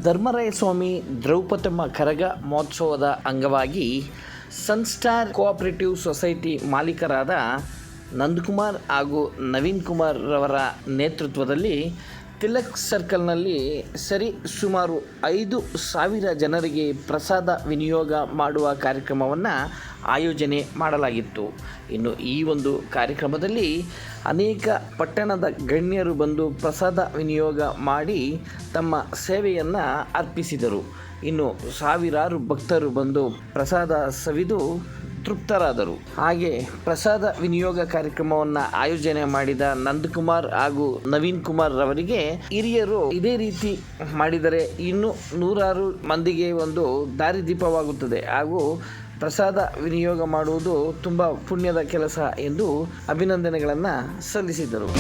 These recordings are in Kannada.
ಧರ್ಮರಾಯ ಸ್ವಾಮಿ ದ್ರೌಪದಮ್ಮ ಕರಗ ಮಹೋತ್ಸವದ ಅಂಗವಾಗಿ ಸನ್ಸ್ಟಾರ್ ಕೋಆಪರೇಟಿವ್ ಸೊಸೈಟಿ ಮಾಲೀಕರಾದ ನಂದಕುಮಾರ್ ಹಾಗೂ ನವೀನ್ ಕುಮಾರ್ ರವರ ನೇತೃತ್ವದಲ್ಲಿ ತಿಲಕ್ ಸರ್ಕಲ್ನಲ್ಲಿ ಸುಮಾರು 5,000 ಜನರಿಗೆ ಪ್ರಸಾದ ವಿನಿಯೋಗ ಮಾಡುವ ಕಾರ್ಯಕ್ರಮವನ್ನು ಆಯೋಜನೆ ಮಾಡಲಾಗಿತ್ತು. ಇನ್ನು ಈ ಒಂದು ಕಾರ್ಯಕ್ರಮದಲ್ಲಿ ಅನೇಕ ಪಟ್ಟಣದ ಗಣ್ಯರು ಬಂದು ಪ್ರಸಾದ ವಿನಿಯೋಗ ಮಾಡಿ ತಮ್ಮ ಸೇವೆಯನ್ನು ಅರ್ಪಿಸಿದರು. ಇನ್ನು ಸಾವಿರಾರು ಭಕ್ತರು ಬಂದು ಪ್ರಸಾದ ಸವಿದು ತೃಪ್ತರಾದರು. ಹಾಗೆ ಪ್ರಸಾದ ವಿನಿಯೋಗ ಕಾರ್ಯಕ್ರಮವನ್ನು ಆಯೋಜನೆ ಮಾಡಿದ ನಂದಕುಮಾರ್ ಹಾಗೂ ನವೀನ್ ಕುಮಾರ್ ರವರಿಗೆ ಹಿರಿಯರು ಇದೇ ರೀತಿ ಮಾಡಿದರೆ ಇನ್ನೂ ನೂರಾರು ಮಂದಿಗೆ ಒಂದು ದಾರಿದೀಪವಾಗುತ್ತದೆ ಹಾಗೂ ಪ್ರಸಾದ ವಿನಿಯೋಗ ಮಾಡುವುದು ತುಂಬ ಪುಣ್ಯದ ಕೆಲಸ ಎಂದು ಅಭಿನಂದನೆಗಳನ್ನು ಸಲ್ಲಿಸಿದರು.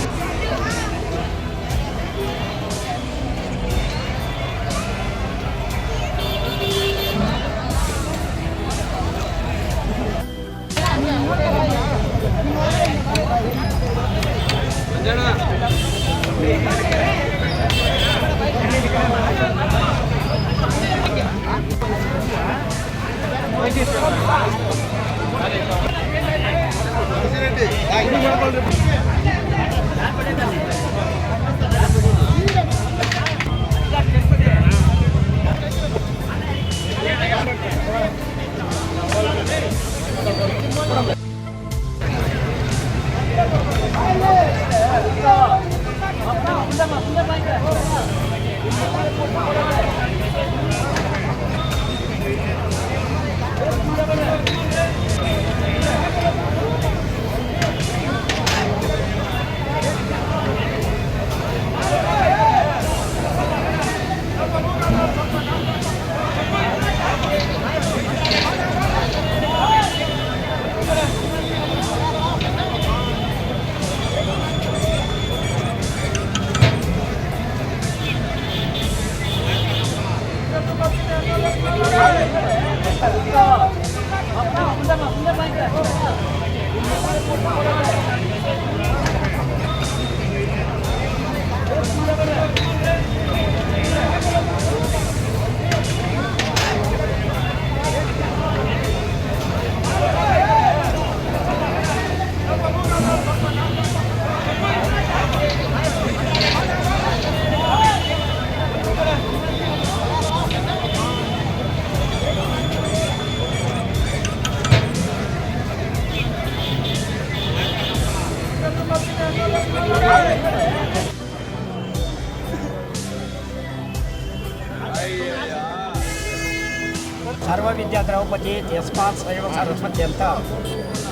ಸರ್ವವಿದ್ಯಾ ದ್ರೌಪದಿ ಯಸ್ಮಾತ್ ಸ್ವಯಂ ಸರಸ್ವತಿ ಅಂತ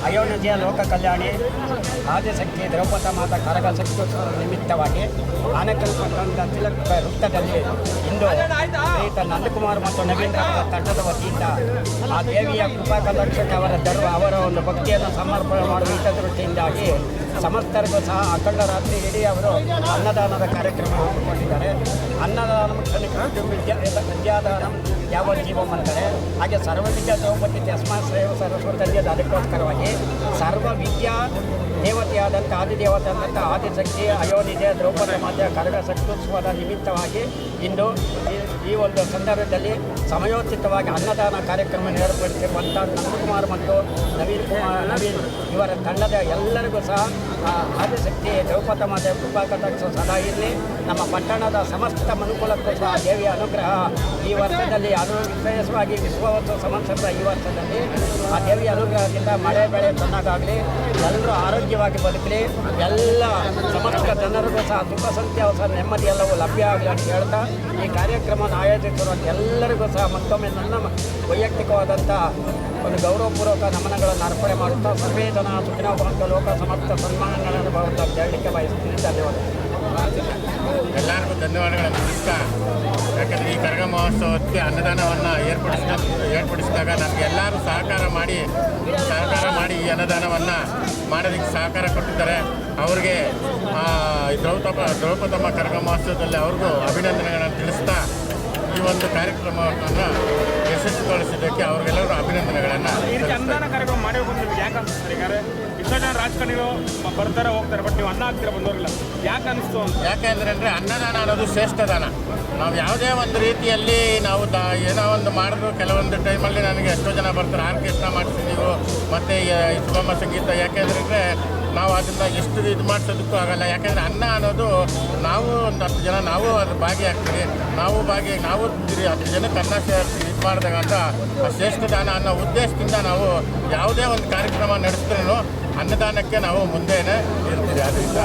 ಅಯೋಧ್ಯೆಯ ಲೋಕ ಕಲ್ಯಾಣಿ ಆದಿಶಕ್ತಿ ದ್ರೌಪದ ಮಾತಾ ಕರಗ ಸಂಸ್ಕೃತದ ನಿಮಿತ್ತವಾಗಿ ಆನೇಕಲ್ ಪಟ್ಟಣದ ತಿಲಕ್ ವೃತ್ತದಲ್ಲಿ ಇಂದು ಶ್ರೀಯುತ ನಂದಕುಮಾರ್ ಮತ್ತು ನವೀನ್ ಅವರ ತಂಡದ ವತಿಯಿಂದ ಆ ದೇವಿಯ ಕೃಪಾ ಕಟಾಕ್ಷಕ್ಕೆ ಅವರ ಒಂದು ಭಕ್ತಿಯನ್ನು ಸಮರ್ಪಣೆ ಮಾಡುವ ಹಿತದೃಷ್ಟಿಯಿಂದಾಗಿ ಸಮಸ್ತರಿಗೂ ಸಹ ಅಖಂಡ ರಾತ್ರಿ ಇಡೀ ಅವರು ಅನ್ನದಾನದ ಕಾರ್ಯಕ್ರಮ ಹಮ್ಮಿಕೊಂಡಿದ್ದಾರೆ. ಅನ್ನದಾನ ವಿದ್ಯಾದಾನಂ ಯಾವ ಜೀವಂ ಅಂತಾರೆ. ಹಾಗೆ ಸರ್ವವಿದ್ಯಾ ದ್ರೌಪದಿ ಯಸ್ಮಾತ್ ಸ್ವಯಂ ಸರಸ್ವತಿ ಅಂದಿದ್ದು ಅದಕ್ಕೋಸ್ಕರವಾಗಿ ಸರ್ವವಿದ್ಯಾ ದೇವತೆಯಾದಂಥ ಆದಿದೇವತೆಯಾದಂಥ ಆದಿಶಕ್ತಿ ಅಯೋನಿದೆ ದ್ರೌಪದ ಮಾತೆಯ ಕರಗ ಸಂಸ್ಕೃತೋತ್ಸವದ ನಿಮಿತ್ತವಾಗಿ ಇಂದು ಈ ಒಂದು ಸಂದರ್ಭದಲ್ಲಿ ಸಮಯೋಚಿತವಾಗಿ ಅನ್ನದಾನ ಕಾರ್ಯಕ್ರಮ ಏರ್ಪಡಿಸಿರುವಂಥ ನಂದಕುಮಾರ್ ಮತ್ತು ನವೀನ್ ಇವರ ತಂಡದ ಎಲ್ಲರಿಗೂ ಸಹ ಆದಿಶಕ್ತಿ ದ್ರೌಪದ ಮಾತೆಯ ಕೃಪಾ ಕಟಾಕ್ಷ ಸದಾ ಇರಲಿ. ನಮ್ಮ ಪಟ್ಟಣದ ಸಮಸ್ತ ಮನುಕುಲಕ್ಕೂ ಸಹ ದೇವಿಯ ಅನುಗ್ರಹ ಈ ವರ್ಷದಲ್ಲಿ ವಿಶೇಷವಾಗಿ ವಿಶ್ವೋತ್ಸವ ಸಂವತ್ಸರದ ಈ ವರ್ಷದಲ್ಲಿ ಆ ದೇವಿಯ ಅನುಗ್ರಹದಿಂದ ಮಳೆ ಬೆಳೆ ಚೆನ್ನಾಗಾಗಲಿ, ಎಲ್ಲರೂ ಆರೋಗ್ಯವಾಗಿ ಬದುಕಲಿ, ಎಲ್ಲ ಸಮಸ್ತ ಜನರಿಗೂ ಸಹ ಸುಖ ಸಂತ್ಯಾವಸರ ನೆಮ್ಮದಿ ಎಲ್ಲವೂ ಲಭ್ಯ ಆಗಲಿ ಅಂತ ಹೇಳ್ತಾ ಈ ಕಾರ್ಯಕ್ರಮವನ್ನು ಆಯೋಜಿಸಿರುವಂಥ ಎಲ್ಲರಿಗೂ ಸಹ ಮತ್ತೊಮ್ಮೆ ನನ್ನ ವೈಯಕ್ತಿಕವಾದಂಥ ಒಂದು ಗೌರವಪೂರ್ವಕ ನಮನಗಳನ್ನು ಅರ್ಪಣೆ ಮಾಡುತ್ತಾ ಸರ್ವೇ ಜನ ಸುಖಿನೋ ಭವಂತು ಲೋಕ ಸಮಸ್ತ ಸನ್ಮಾನಗಳನ್ನು ಬರುತ್ತಾ ಅಂತ ಹೇಳಲಿಕ್ಕೆ ಬಯಸ್ತೀನಿ. ಧನ್ಯವಾದ. ಎಲ್ಲರಿಗೂ ಧನ್ಯವಾದಗಳನ್ನು ತಿಳಿಸ್ತಾ, ಯಾಕಂದರೆ ಈ ಕರಗ ಮಹೋತ್ಸವಕ್ಕೆ ಅನ್ನದಾನವನ್ನು ಏರ್ಪಡಿಸಿದಾಗ ನಮಗೆ ಎಲ್ಲರೂ ಸಹಕಾರ ಮಾಡಿ ಈ ಅನ್ನದಾನವನ್ನು ಮಾಡೋದಕ್ಕೆ ಸಹಕಾರ ಕೊಟ್ಟಿದ್ದಾರೆ. ಅವ್ರಿಗೆ ದ್ರೌಪದಮ್ಮ ಕರಗ ಮಹೋತ್ಸವದಲ್ಲಿ ಅವ್ರಿಗೂ ಅಭಿನಂದನೆಗಳನ್ನು ತಿಳಿಸ್ತಾ ಈ ಒಂದು ಕಾರ್ಯಕ್ರಮವನ್ನು ಯಶಸ್ವಿಗೊಳಿಸಿದ್ದಕ್ಕೆ ಅವ್ರಿಗೆಲ್ಲರೂ ಅಭಿನಂದನೆಗಳನ್ನು ಎಷ್ಟೋ ಜನ ರಾಜಕಾರಣಿಗಳು ಬರ್ತಾರೆ ಹೋಗ್ತಾರೆ, ಬಟ್ ನೀವು ಅನ್ನ ಹಾಕ್ತೀರ ಬಂದವರಿಲ್ಲ, ಯಾಕೆ ಅನಿಸ್ತು ಅಂತ? ಯಾಕೆ ಅಂದರೆ ಅನ್ನದಾನ ಅನ್ನೋದು ಶ್ರೇಷ್ಠ ದಾನ. ನಾವು ಯಾವುದೇ ಒಂದು ರೀತಿಯಲ್ಲಿ ನಾವು ಏನೋ ಒಂದು ಮಾಡಿದ್ರು ಕೆಲವೊಂದು ಟೈಮಲ್ಲಿ ನನಗೆ ಎಷ್ಟೋ ಜನ ಬರ್ತಾರೆ, ಆರ್ಕೆಸ್ಟ್ರಾ ಮಾಡಿಸಿದ್ದೀವಿ ಮತ್ತು ಸುಗಮ ಸಂಗೀತ. ಯಾಕೆಂದರೆ ನಾವು ಅದನ್ನು ಎಷ್ಟು ಇದು ಮಾಡಿಸೋದಕ್ಕೂ ಆಗಲ್ಲ. ಯಾಕೆಂದರೆ ಅನ್ನ ಅನ್ನೋದು ನಾವು ಒಂದು 10 ಜನ ನಾವು ಅದ್ರ ಭಾಗಿಯಾಗ್ತೀವಿ, ನಾವು 10 ಜನಕ್ಕೆ ಅನ್ನ ಸೇರಿಸಿ ಇದು ಮಾಡಿದಾಗ ಅಂತ ಶ್ರೇಷ್ಠ ದಾನ ಅನ್ನೋ ಉದ್ದೇಶದಿಂದ ನಾವು ಯಾವುದೇ ಒಂದು ಕಾರ್ಯಕ್ರಮ ನಡೆಸಿದ್ರೂ ಅನ್ನದಾನಕ್ಕೆ ನಾವು ಮುಂದೆನೇ ಇರ್ತೀವಿ. ಅದರಿಂದ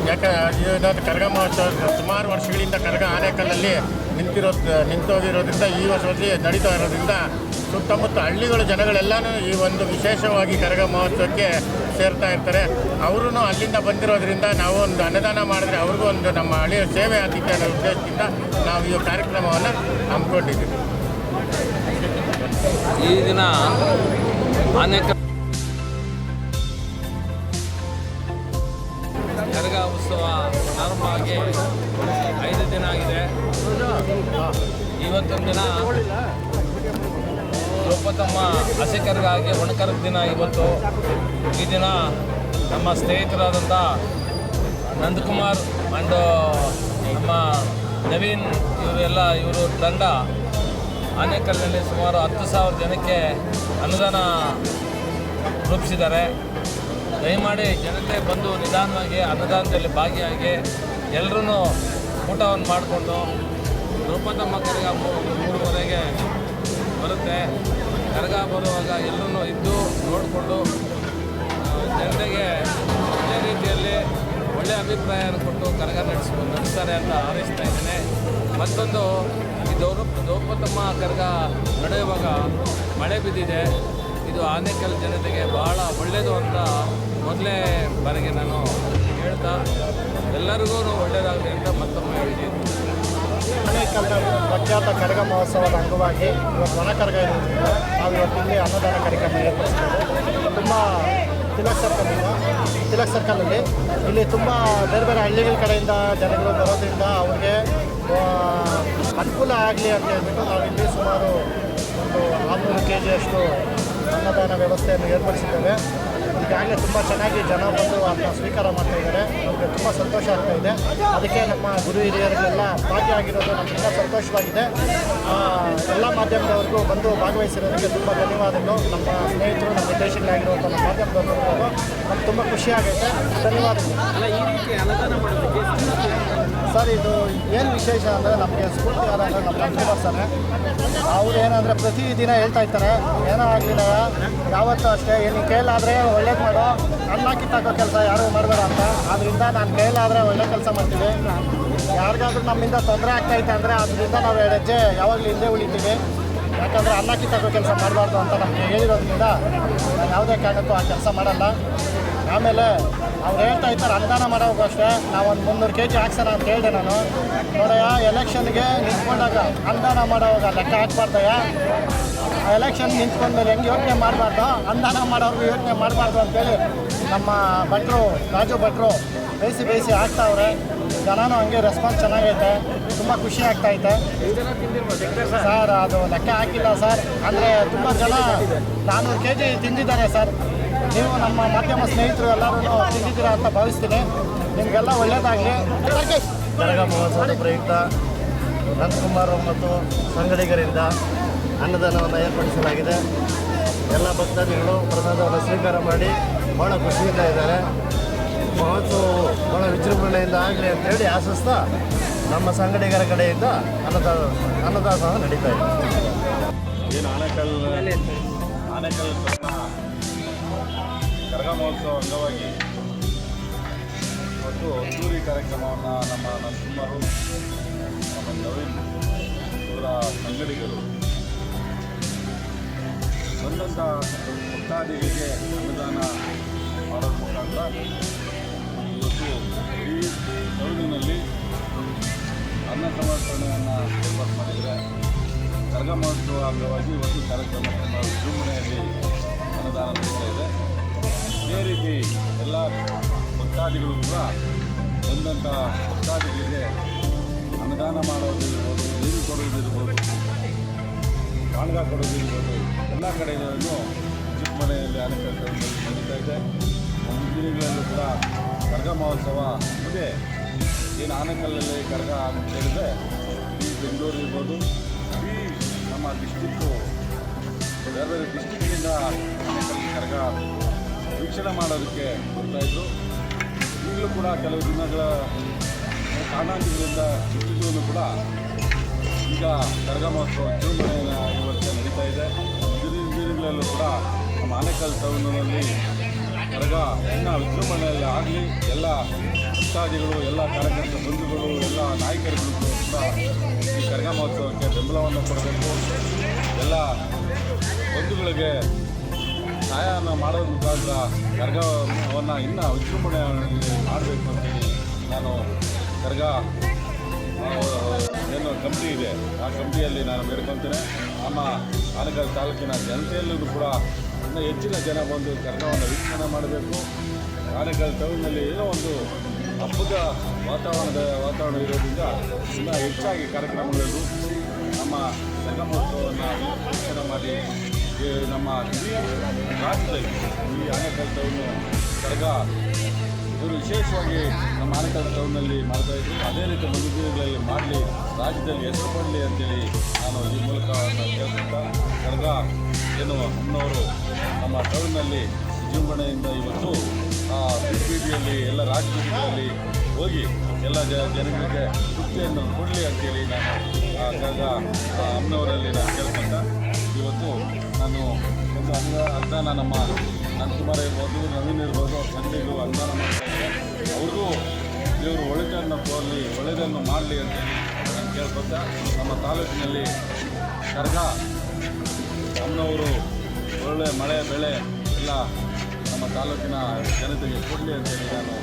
ಯಾಕೆ ಇದೊಂದು ಕರಗ ಮಹೋತ್ಸವ ಸುಮಾರು ವರ್ಷಗಳಿಂದ ಕರಗ ಆನೇಕಲ್ಲಲ್ಲಿ ನಿಂತೋಗಿರೋದ್ರಿಂದ ಈ ವರ್ಷದಲ್ಲಿ ನಡೀತಾ ಇರೋದ್ರಿಂದ ಸುತ್ತಮುತ್ತ ಹಳ್ಳಿಗಳ ಜನಗಳೆಲ್ಲನೂ ಈ ಒಂದು ವಿಶೇಷವಾಗಿ ಕರಗ ಮಹೋತ್ಸವಕ್ಕೆ ಸೇರ್ತಾ ಇರ್ತಾರೆ. ಅವರು ಅಲ್ಲಿಂದ ಬಂದಿರೋದ್ರಿಂದ ನಾವು ಒಂದು ಅನ್ನದಾನ ಮಾಡಿದ್ರೆ ಅವ್ರಿಗೂ ಒಂದು ನಮ್ಮ ಹಳ್ಳಿಯ ಸೇವೆ ಆಗುತ್ತೆ ಅನ್ನೋ ಉದ್ದೇಶದಿಂದ ನಾವು ಈ ಕಾರ್ಯಕ್ರಮವನ್ನು ಹಮ್ಮಿಕೊಂಡಿದ್ದೀವಿ. ಈ ದಿನ ಆನೇಕಲ್ ಕರಗ ಉತ್ಸವ ಪ್ರಾರಂಭ ಆಗಿ 5 ದಿನ ಆಗಿದೆ. ಇವತ್ತೊಂದು ದಿನ ದ್ರೌಪದಮ್ಮ ಹಸಿ ಕರಗ ಆಗಿ ಒಣಕರಗ ದಿನ ಇವತ್ತು. ಈ ದಿನ ನಮ್ಮ ಸ್ನೇಹಿತರಾದಂಥ ನಂದಕುಮಾರ್ ಆ್ಯಂಡ್ ನಮ್ಮ ನವೀನ್ ಇವರು ತಂಡ ಆನೇಕಲ್ನಲ್ಲಿ ಸುಮಾರು 10,000 ಜನಕ್ಕೆ ಅನ್ನದಾನ ರೂಪಿಸಿದ್ದಾರೆ. ದಯಮಾಡಿ ಜನತೆ ಬಂದು ನಿಧಾನವಾಗಿ ಅನ್ನದಾನದಲ್ಲಿ ಭಾಗಿಯಾಗಿ ಎಲ್ಲರೂ ಊಟವನ್ನು ಮಾಡಿಕೊಂಡು ದ್ರೌಪದಮ್ಮ ಕರಗ 3:30ಗೆ ಬರುತ್ತೆ. ಕರಗ ಬರುವಾಗ ಎಲ್ಲರೂ ಇದ್ದು ನೋಡಿಕೊಂಡು ಜನತೆಗೆ ಒಳ್ಳೆಯ ರೀತಿಯಲ್ಲಿ ಒಳ್ಳೆಯ ಅಭಿಪ್ರಾಯವನ್ನು ಕೊಟ್ಟು ಕರಗ ನಡೆಸ್ತಾರೆ ಅಂತ ಹಾರೈಸ್ತಾ ಇದ್ದೇನೆ. ಮತ್ತೊಂದು ಈ ದ್ರೌಪದಮ್ಮ ಕರಗ ನಡೆಯುವಾಗ ಮಳೆ ಬಿದ್ದಿದೆ. ಇದು ಆನೇಕಲ್ ಜನತೆಗೆ ಬಹಳ ಒಳ್ಳೆಯದು ಅಂತ ಮೊದಲೇ ಬಾರಿಗೆ ನಾನು ಹೇಳ್ತಾ ಎಲ್ಲರಿಗೂ ಒಳ್ಳೆಯದಾಗಲಿ ಅಂತ ಮತ್ತೊಮ್ಮೆ ಹೇಳಿದ್ದೀನಿ. ಆನೇಕಲ್ನ ಪ್ರಖ್ಯಾತ ಕರಗ ಮಹೋತ್ಸವದ ಅಂಗವಾಗಿ ಇವತ್ತು ಒಣ ಕರಗ ಇರೋದ್ರಿಂದ ನಾವು ಇವತ್ತಿಲ್ಲಿ ಅನ್ನದಾನ ಕಾರ್ಯಕ್ರಮ ಏರ್ಪಡಿಸಿದ್ದೇವೆ. ತುಂಬ ತಿಲಕ್ ಸರ್ಕಲಲ್ಲಿ ಇಲ್ಲಿ ತುಂಬ ಬೇರೆ ಬೇರೆ ಹಳ್ಳಿಗಳ ಕಡೆಯಿಂದ ಜನಗಳು ಬರೋದ್ರಿಂದ ಅವ್ರಿಗೆ ಅನುಕೂಲ ಆಗಲಿ ಅಂತ ಹೇಳ್ಬಿಟ್ಟು ನಾವಿಲ್ಲಿ ಸುಮಾರು ಒಂದು 600 kg ಅನ್ನದಾನ ವ್ಯವಸ್ಥೆಯನ್ನು ಏರ್ಪಡಿಸಿದ್ದೇವೆ. ಈಗಾಗಲೇ ತುಂಬ ಚೆನ್ನಾಗಿ ಜನ ಬಂದು ಅದನ್ನ ಸ್ವೀಕಾರ ಮಾಡ್ತಾ ಇದ್ದಾರೆ. ನಮಗೆ ತುಂಬ ಸಂತೋಷ ಆಗ್ತಾ ಇದೆ. ಅದಕ್ಕೆ ನಮ್ಮ ಗುರು ಹಿರಿಯರಿಗೆಲ್ಲ ಭಾಗಿಯಾಗಿರೋದು ನಮಗಿಂತ ಸಂತೋಷವಾಗಿದೆ. ಎಲ್ಲ ಮಾಧ್ಯಮದವ್ರಿಗೂ ಬಂದು ಭಾಗವಹಿಸಿರೋದಕ್ಕೆ ತುಂಬ ಧನ್ಯವಾದಗಳು. ನಮ್ಮ ಸ್ನೇಹಿತರು, ನಮ್ಮ ದೇಶಗಳಾಗಿರುವಂಥ ನಮ್ಮ ಮಾಧ್ಯಮದವರು ನಮ್ಗೆ ತುಂಬ ಖುಷಿಯಾಗೈತೆ. ಧನ್ಯವಾದಗಳು. ಸರ್, ಇದು ಏನು ವಿಶೇಷ ಅಂದರೆ ನಮಗೆ ಸ್ಫೂರ್ತಿಯಾದ ಅಂದರೆ ನಮ್ಮ ನಂದಕುಮಾರ್ ಸರ್ ಅವ್ರು ಏನಂದರೆ ಪ್ರತಿದಿನ ಹೇಳ್ತಾ ಇರ್ತಾರೆ, ಏನೋ ಆಗಲಿಲ್ಲ ಯಾವತ್ತೂ ಅಷ್ಟೇ ನಿನ್ನ ಕೈಲಾದರೆ ಒಳ್ಳೇದು ಮಾಡೋ, ಅನ್ನ ಕಿತ್ತಾಕೋ ಕೆಲಸ ಯಾರೂ ಮಾಡಬೇಡ ಅಂತ. ಆದ್ದರಿಂದ ನಾನು ಕೈಲಾದರೆ ಒಳ್ಳೆ ಕೆಲಸ ಮಾಡ್ತೀವಿ. ಯಾರಿಗಾದ್ರೂ ನಮ್ಮಿಂದ ತೊಂದರೆ ಆಗ್ತಾಯಿತ್ತು ಅಂದರೆ ಅದರಿಂದ ನಾವು 2 ಹೆಜ್ಜೆ ಯಾವಾಗಲೂ ಹಿಂದೆ ಉಳಿತೀವಿ. ಯಾಕಂದರೆ ಅನ್ನ ಕಿತ್ತಾಕೋ ಕೆಲಸ ಮಾಡಬಾರ್ದು ಅಂತ ನಮಗೆ ಹೇಳಿರೋದ್ರಿಂದ ನಾನು ಯಾವುದೇ ಕಾರಣಕ್ಕೂ ಆ ಕೆಲಸ ಮಾಡಲ್ಲ. ಆಮೇಲೆ ಅವ್ರು ಹೇಳ್ತಾ ಇರ್ತಾರೆ ಅನ್ನದಾನ ಮಾಡೋವಾಗ ಅಷ್ಟೇ ನಾವೊಂದು 300 kg ಹಾಕ್ಸೋಣ ಅಂತ ಹೇಳಿದೆ ನಾನು. ನೋಡಯ್ಯ, ಎಲೆಕ್ಷನ್ಗೆ ನಿಂತ್ಕೊಂಡಾಗ ಅನ್ನದಾನ ಮಾಡೋವಾಗ ಲೆಕ್ಕ ಹಾಕ್ಬಾರ್ದಯ್ಯ. ಎಲೆಕ್ಷನ್ ನಿಂತ್ಕೊಂಡ್ಮೇಲೆ ಹೆಂಗೆ ಯೋಚನೆ ಮಾಡಬಾರ್ದು, ಅನ್ನದಾನ ಮಾಡೋರ್ಗು ಯೋಚನೆ ಮಾಡಬಾರ್ದು ಅಂತೇಳಿ ನಮ್ಮ ಭಟ್ರು ರಾಜು ಭಟ್ರು ಬೇಯಿಸಿ ಹಾಕ್ತಾವ್ರೆ. ಜನನೂ ಹಂಗೆ ರೆಸ್ಪಾನ್ಸ್ ಚೆನ್ನಾಗೈತೆ, ತುಂಬ ಖುಷಿ ಆಗ್ತಾಯಿದೆ ಸರ್. ಅದು ಲೆಕ್ಕ ಹಾಕಿಲ್ಲ ಸರ್, ಅಂದರೆ ತುಂಬ ಜನ 400 kg ತಿಂದಿದ್ದಾರೆ ಸರ್. ನೀವು ನಮ್ಮ ಮಾಧ್ಯಮ ಸ್ನೇಹಿತರು ಎಲ್ಲರೂ ತಿಂದಿದ್ದೀರಾ ಅಂತ ಭಾವಿಸ್ತೀನಿ. ನಿಮಗೆಲ್ಲ ಒಳ್ಳೆಯದಾಗಲಿ. ಕರಗ ಮಹೋತ್ಸವದ ಪ್ರಯುಕ್ತ ನಂದಕುಮಾರ್ ಮತ್ತು ಸಂಗಡಿಗರಿಂದ ಅನ್ನದಾನವನ್ನು ಏರ್ಪಡಿಸಲಾಗಿದೆ. ಎಲ್ಲ ಭಕ್ತಾದಿಗಳು ಪ್ರಸಾದವನ್ನು ಸ್ವೀಕಾರ ಮಾಡಿ ಭಾಳ ಖುಷಿಯಿಂದ ಇದ್ದಾರೆ. ಮಹೋತ್ಸವವು ಭಾಳ ವಿಜೃಂಭಣೆಯಿಂದ ಆಗಲಿ ಅಂತೇಳಿ ಆಶಿಸ್ತಾ ನಮ್ಮ ಸಂಗಡಿಗರ ಕಡೆಯಿಂದ ಅನ್ನದಾನ ನಡೀತಾ ಇದೆ. ಏನು ಆನೇಕಲ್ ಕರಗ ಮಹೋತ್ಸವ ಅಂಗವಾಗಿ ಮತ್ತು ಅದ್ದೂರಿ ಕಾರ್ಯಕ್ರಮವನ್ನು ನಮ್ಮ ನಂದಕುಮಾರು, ನಮ್ಮ ನವೀನ್ ಇವರ ಸಂಗಡಿಗರು ಬಂದಂಥ ಭಕ್ತಾದಿಗಳಿಗೆ ಅನ್ನದಾನ ಮಾಡೋದ್ರ ಮುಖಾಂತರ ಇವತ್ತು ಇಡೀ ಸೌದಿನಲ್ಲಿ ಅನ್ನ ಸಮರ್ಪಣೆಯನ್ನು ಏರ್ಪಾಡು ಮಾಡಿದ್ದಾರೆ. ಕರಗ ಮಹೋತ್ಸವ ಅಂಗವಾಗಿ ಇವತ್ತು ಕಾರ್ಯಕ್ರಮ ತುಂಬ ವಿಜೃಂಭಣೆಯಲ್ಲಿ ಅನ್ನದಾನ ನಡೀತಾ ಇದೆ. ಇದೇ ರೀತಿ ಎಲ್ಲ ಭಕ್ತಾದಿಗಳು ಕೂಡ ಬಂದಂಥ ಭಕ್ತಾದಿಗಳಿಗೆ ಅನ್ನದಾನ ಮಾಡೋದು ಇರ್ಬೋದು, ನೀರು ಕೊಡೋದು ಕೊಡುವುದಿರ್ಬೋದು, ಕಾಣ್ಗ ಕೊಡೋದಿರ್ಬೋದು, ಎಲ್ಲ ಕಡೆಗಳಲ್ಲೂ ಚಿಕ್ಕ ಮನೆಯಲ್ಲಿ ಆನೆಕಲ್ ನಡೀತಾ ಇದೆ. ಮುಂದಿನ ದಿನಗಳಲ್ಲೂ ಕೂಡ ಕರಗ ಮಹೋತ್ಸವ ಇದೆ. ಏನು ಆನೆಕಲ್ಲಲ್ಲಿ ಕರಗ ಅಂತ ಹೇಳಿದ್ರೆ ಈ ಬೆಂಗಳೂರು ಇರ್ಬೋದು, ಈ ನಮ್ಮ ಡಿಸ್ಟಿಕ್ಕು ಬೇರೆ ಬೇರೆ ಡಿಸ್ಟಿಕ್ಕಿಂದ ಆನೆಕಲ್ ಕರಗ ವೀಕ್ಷಣೆ ಮಾಡೋದಕ್ಕೆ ಬರ್ತಾಯಿದ್ರು. ಈಗಲೂ ಕೂಡ ಕೆಲವು ದಿನಗಳ ಕಾರಣಾಂತರಗಳಿಂದ ಇಟ್ಟಿದ್ರು ಕೂಡ ಈಗ ಕರಗ ಮಹೋತ್ಸವ ವಿಜೃಂಭಣೆಯ ಈ ವರ್ಷ ನಡೀತಾ ಇದೆ. ಮುಂದಿನ ದಿನಗಳಲ್ಲೂ ಕೂಡ ನಮ್ಮ ಆನೆಕಲ್ ಟೌನಲ್ಲಿ ಕರಗ ಇನ್ನೂ ವಿಜೃಂಭಣೆಯಲ್ಲಿ ಆಗಲಿ. ಎಲ್ಲ ಭಕ್ತಾದಿಗಳು, ಎಲ್ಲ ಕಾರ್ಯಕರ್ತ ಬಂಧುಗಳು, ಎಲ್ಲ ನಾಯಕರುಗಳು ಕೂಡ ಈ ಕರಗ ಮಹೋತ್ಸವಕ್ಕೆ ಬೆಂಬಲವನ್ನು ಕೊಡಬೇಕು. ಎಲ್ಲ ಬಂಧುಗಳಿಗೆ ಸಹಾಯವನ್ನು ಮಾಡೋದ್ರ ಮುಖಾಂತರ ಕರಗವನ್ನು ಇನ್ನೂ ವಿಜೃಂಭಣೆ ಮಾಡಬೇಕು ಅಂತೇಳಿ ನಾನು ಕರಗ ಏನು ಕಮಿಟಿ ಇದೆ ಆ ಕಮಿಟಿಯಲ್ಲಿ ನಾನು ಬೇಡ್ಕೊಳ್ತೇನೆ. ನಮ್ಮ ಆನೆಕಲ್ ತಾಲೂಕಿನ ಜನತೆಯಲ್ಲೂ ಕೂಡ ಇನ್ನೂ ಹೆಚ್ಚಿನ ಜನ ಬಂದು ಕರಗವನ್ನು ವೀಕ್ಷಣೆ ಮಾಡಬೇಕು. ಆನೆಕಲ್ ಟೌನ್ನಲ್ಲಿ ಏನೋ ಒಂದು ಹಬ್ಬದ ವಾತಾವರಣ ಇರೋದ್ರಿಂದ ಇನ್ನೂ ಹೆಚ್ಚಾಗಿ ಕಾರ್ಯಕ್ರಮಗಳು ನಮ್ಮ ಕರಗ ಮಹೋತ್ಸವವನ್ನು ವೀಕ್ಷಣೆ ಮಾಡಿ ನಮ್ಮ ಇಡೀ ರಾಜ್ಯದಲ್ಲಿ ಈ ಆನೆಕಲ್ ಟೌನು ಕರಗ ಇವರು ವಿಶೇಷವಾಗಿ ನಮ್ಮ ಆನೆಕಲ್ ಟೌನ್ನಲ್ಲಿ ಮಾಡ್ತಾಯಿದ್ರು. ಅದೇ ರೀತಿ ಮುಂದಿನ ದಿನಗಳಲ್ಲಿ ಮಾಡಲಿ, ರಾಜ್ಯದಲ್ಲಿ ಹೆಸರು ಪಡಲಿ ಅಂತೇಳಿ ನಾನು ಈ ಮೂಲಕ ಕೇಳ್ತಾ, ಕರಗ ಏನು ಅಮ್ಮನವರು ನಮ್ಮ ಟೌನ್ನಲ್ಲಿ ವಿಜೃಂಭಣೆಯಿಂದ ಇವತ್ತು ಬೀದಿಯಲ್ಲಿ ಎಲ್ಲ ರಾಜಬೀದಿಗಳಲ್ಲಿ ಹೋಗಿ ಎಲ್ಲ ಜನಗಳಿಗೆ ತೃಪ್ತಿಯನ್ನು ಕೊಡಲಿ ಅಂತೇಳಿ ನಾನು ಕರಗ ಅಮ್ಮನವರಲ್ಲಿ ನಾನು ಕೇಳ್ಕೊಂತ ಇವತ್ತು ನಾನು ಒಂದು ಅನುದಾನ ನಮ್ಮ ನಂದಕುಮಾರ್ ಇರ್ಬೋದು, ನವೀನ್ ಇರ್ಬೋದು, ಸಂಜೆಗೂ ಅನುದಾನ ಮಾಡ್ತಾರೆ. ಅವ್ರಿಗೂ ಇವರು ಒಳ್ಳೆಯದನ್ನು ಕೋರಲಿ, ಒಳ್ಳೆಯದನ್ನು ಮಾಡಲಿ ಅಂತೇಳಿ ನಾನು ಕೇಳ್ಕೊತ ನಮ್ಮ ತಾಲೂಕಿನಲ್ಲಿ ಕರಗ ಅಮ್ಮನವರು ಒಳ್ಳೆ ಮಳೆ ಬೆಳೆ ಎಲ್ಲ ನಮ್ಮ ತಾಲೂಕಿನ ಜನತೆಗೆ ಕೊಡಲಿ ಅಂತೇಳಿ ನಾನು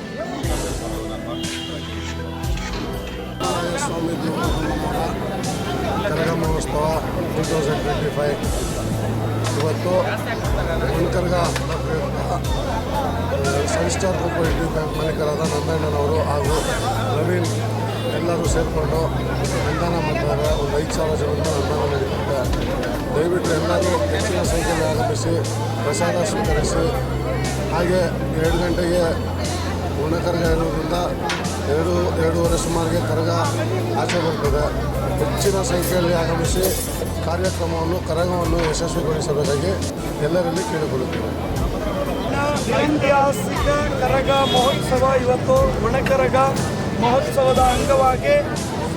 ಕೇಳ್ಕೊಂಡು ನನ್ನ ಸ್ವಾಮಿ ಕರಗ ಮಹೋತ್ಸವ 2025 ಇವತ್ತು ಕರಗ ಸನ್ಸ್ಟಾರ್ ಕೋಆಪರೇಟಿವ್ ಬ್ಯಾಂಕ್ ಮಾಲೀಕರಾದ ನಂದಣ್ಣನವರು ಹಾಗೂ ನವೀನ್ ಎಲ್ಲರೂ ಸೇರಿಕೊಂಡು ಅನುದಾನ ಮಾಡ್ತಾರೆ. ಒಂದು 5,000 ಜನರಿಂದ ಅನುದಾನ ನಡೀತದೆ. ದಯವಿಟ್ಟು ಎಲ್ಲರೂ ಹೆಚ್ಚಿನ ಸಂಖ್ಯೆಯಲ್ಲಿ ಆಗಮಿಸಿ ಪ್ರಸಾದ ಸ್ವೀಕರಿಸಿ. ಹಾಗೆ 2 ಗಂಟೆಗೆ ಕರಗ ಇರುವುದರಿಂದ 2:30 ಸುಮಾರಿಗೆ ಕರಗ ಆಚೆ ಬರ್ತದೆ. ಹೆಚ್ಚಿನ ಸಂಖ್ಯೆಯಲ್ಲಿ ಆಗಮಿಸಿ ಕರಗವನ್ನು ಯಶಸ್ವಿಗೊಳಿಸಬೇಕಾಗಿ ಎಲ್ಲರಲ್ಲಿ ಕೇಳಿಕೊಳ್ಳುತ್ತೇವೆ. ಐತಿಹಾಸಿಕ ಕರಗ ಮಹೋತ್ಸವ ಇವತ್ತು ಒಣಕರಗ ಮಹೋತ್ಸವದ ಅಂಗವಾಗಿ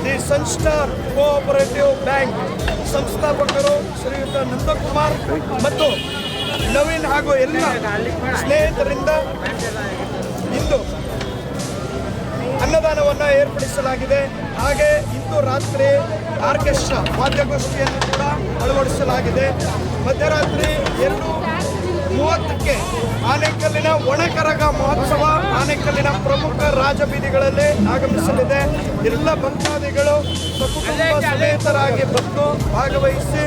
ದಿ ಸನ್ಸ್ಟಾರ್ ಕೋಆಪರೇಟಿವ್ ಬ್ಯಾಂಕ್ ಸಂಸ್ಥಾಪಕರು ಶ್ರೀಯುತ ನಂದಕುಮಾರ್ ಮತ್ತು ನವೀನ್ ಹಾಗೂ ಎಲ್ಲ ಸ್ನೇಹಿತರಿಂದ ಇಂದು ಅನ್ನದಾನವನ್ನು ಏರ್ಪಡಿಸಲಾಗಿದೆ. ಹಾಗೆ ಇಂದು ರಾತ್ರಿ ಆರ್ಕೆಸ್ಟ್ರಾ ವಾದ್ಯಗೋಷ್ಠಿಯನ್ನು ಕೂಡ ಅಳವಡಿಸಲಾಗಿದೆ. ಮಧ್ಯರಾತ್ರಿ 2:30ಕ್ಕೆ ಆನೆಕಲ್ಲಿನ ಒಣಕರಗ ಮಹೋತ್ಸವ ಆನೆಕಲ್ಲಿನ ಪ್ರಮುಖ ರಾಜಬೀದಿಗಳಲ್ಲಿ ಆಗಮಿಸಲಿದೆ. ಎಲ್ಲ ಭಕ್ತಾದಿಗಳು ಸಕುಟುಂಬ ಸಮೇತರಾಗಿ ಬಂದು ಭಾಗವಹಿಸಿ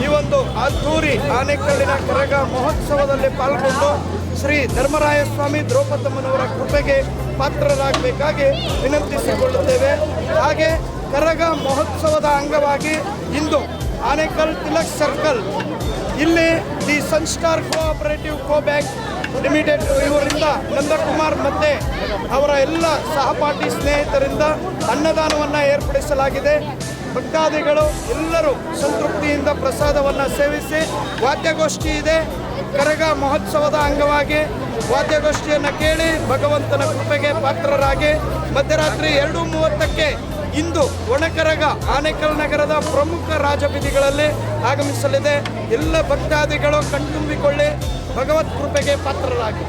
ಈ ಒಂದು ಅದ್ದೂರಿ ಆನೆಕಲ್ಲಿನ ಕರಗ ಮಹೋತ್ಸವದಲ್ಲಿ ಪಾಲ್ಗೊಂಡು ಶ್ರೀ ಧರ್ಮರಾಯ ಸ್ವಾಮಿ ದ್ರೌಪದಮ್ಮನವರ ಕೃಪೆಗೆ ಪಾತ್ರರಾಗಬೇಕಾಗಿ ವಿನಂತಿಸಿಕೊಳ್ಳುತ್ತೇವೆ. ಹಾಗೆ ಕರಗ ಮಹೋತ್ಸವದ ಅಂಗವಾಗಿ ಇಂದು ಆನೆಕಲ್ ತಿಲಕ್ ಸರ್ಕಲ್ ಇಲ್ಲಿ the Sunstar cooperative bank limited ಇವರಿಂದ ನಂದಕುಮಾರ್ ಮತ್ತು ಅವರ ಎಲ್ಲ ಸಹಪಾಠಿ ಸ್ನೇಹಿತರಿಂದ ಅನ್ನದಾನವನ್ನು ಏರ್ಪಡಿಸಲಾಗಿದೆ. ಭಕ್ತಾದಿಗಳು ಎಲ್ಲರೂ ಸಂತೃಪ್ತಿಯಿಂದ ಪ್ರಸಾದವನ್ನು ಸೇವಿಸಿ ವಾದ್ಯಗೋಷ್ಠಿ ಇದೆ. ಕರಗ ಮಹೋತ್ಸವದ ಅಂಗವಾಗಿ ವಾದ್ಯಗೋಷ್ಠಿಯನ್ನು ಕೇಳಿ ಭಗವಂತನ ಕೃಪೆಗೆ ಪಾತ್ರರಾಗಿ ಮಧ್ಯರಾತ್ರಿ 2:30ಕ್ಕೆ ಇಂದು ಒಣಕರಗ ಆನೆಕಲ್ ನಗರದ ಪ್ರಮುಖ ರಾಜಬೀದಿಗಳಲ್ಲಿ ಆಗಮಿಸಲಿದೆ. ಎಲ್ಲ ಭಕ್ತಾದಿಗಳು ಕಣ್ತುಂಬಿಕೊಳ್ಳಿ, ಭಗವತ್ ಕೃಪೆಗೆ ಪಾತ್ರರಾಗಿ.